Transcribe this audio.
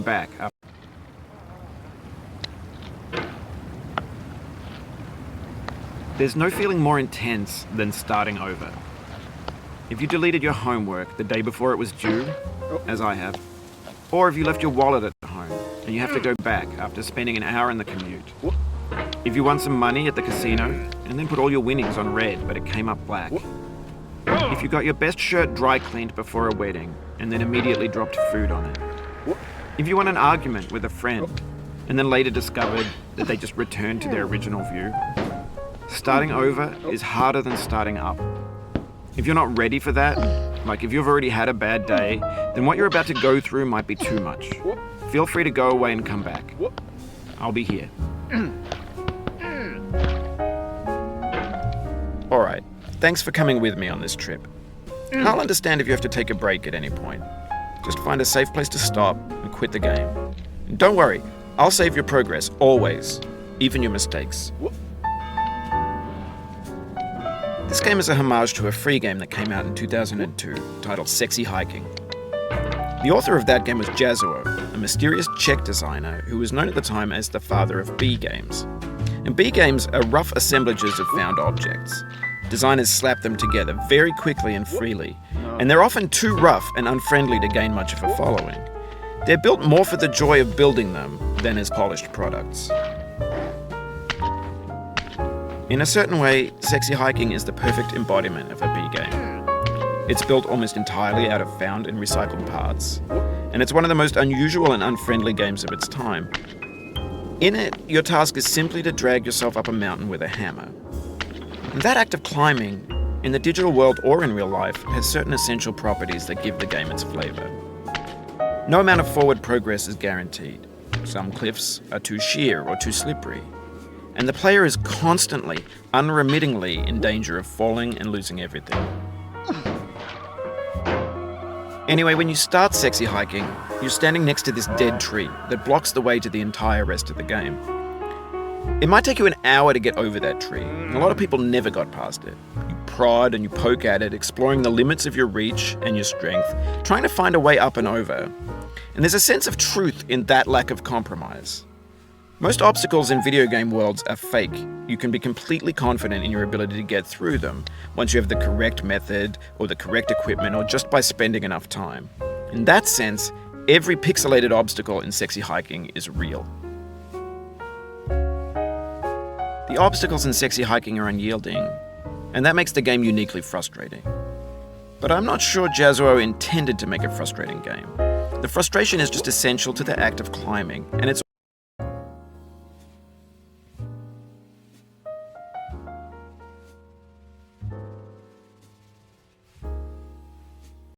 back up. There's no feeling more intense than starting over. If you deleted your homework the day before it was due, as I have, or if you left your wallet at home and you have to go back after spending an hour in the commute. If you won some money at the casino and then put all your winnings on red but it came up black. If you got your best shirt dry cleaned before a wedding and then immediately dropped food on it. If you won an argument with a friend and then later discovered that they just returned to their original view. Starting over is harder than starting up. If you're not ready for that, like if you've already had a bad day, then what you're about to go through might be too much. Feel free to go away and come back. I'll be here. Alright, thanks for coming with me on this trip. I'll understand if you have to take a break at any point. Just find a safe place to stop and quit the game. And don't worry, I'll save your progress, always, even your mistakes. This game is a homage to a free game that came out in 2002, titled Sexy Hiking. The author of that game was Jazuo, a mysterious Czech designer who was known at the time as the father of B games. And B games are rough assemblages of found objects. Designers slap them together very quickly and freely, and they're often too rough and unfriendly to gain much of a following. They're built more for the joy of building them than as polished products. In a certain way, Sexy Hiking is the perfect embodiment of a B game. It's built almost entirely out of found and recycled parts, and it's one of the most unusual and unfriendly games of its time. In it, your task is simply to drag yourself up a mountain with a hammer. And that act of climbing, in the digital world or in real life, has certain essential properties that give the game its flavor. No amount of forward progress is guaranteed. Some cliffs are too sheer or too slippery. And the player is constantly, unremittingly in danger of falling and losing everything. Anyway, when you start Sexy Hiking, you're standing next to this dead tree that blocks the way to the entire rest of the game. It might take you an hour to get over that tree, and a lot of people never got past it. You prod and you poke at it, exploring the limits of your reach and your strength, trying to find a way up and over. And there's a sense of truth in that lack of compromise. Most obstacles in video game worlds are fake. You can be completely confident in your ability to get through them once you have the correct method or the correct equipment or just by spending enough time. In that sense, every pixelated obstacle in Sexy Hiking is real. The obstacles in Sexy Hiking are unyielding, and that makes the game uniquely frustrating. But I'm not sure Jazuo intended to make a frustrating game. The frustration is just essential to the act of climbing, and it's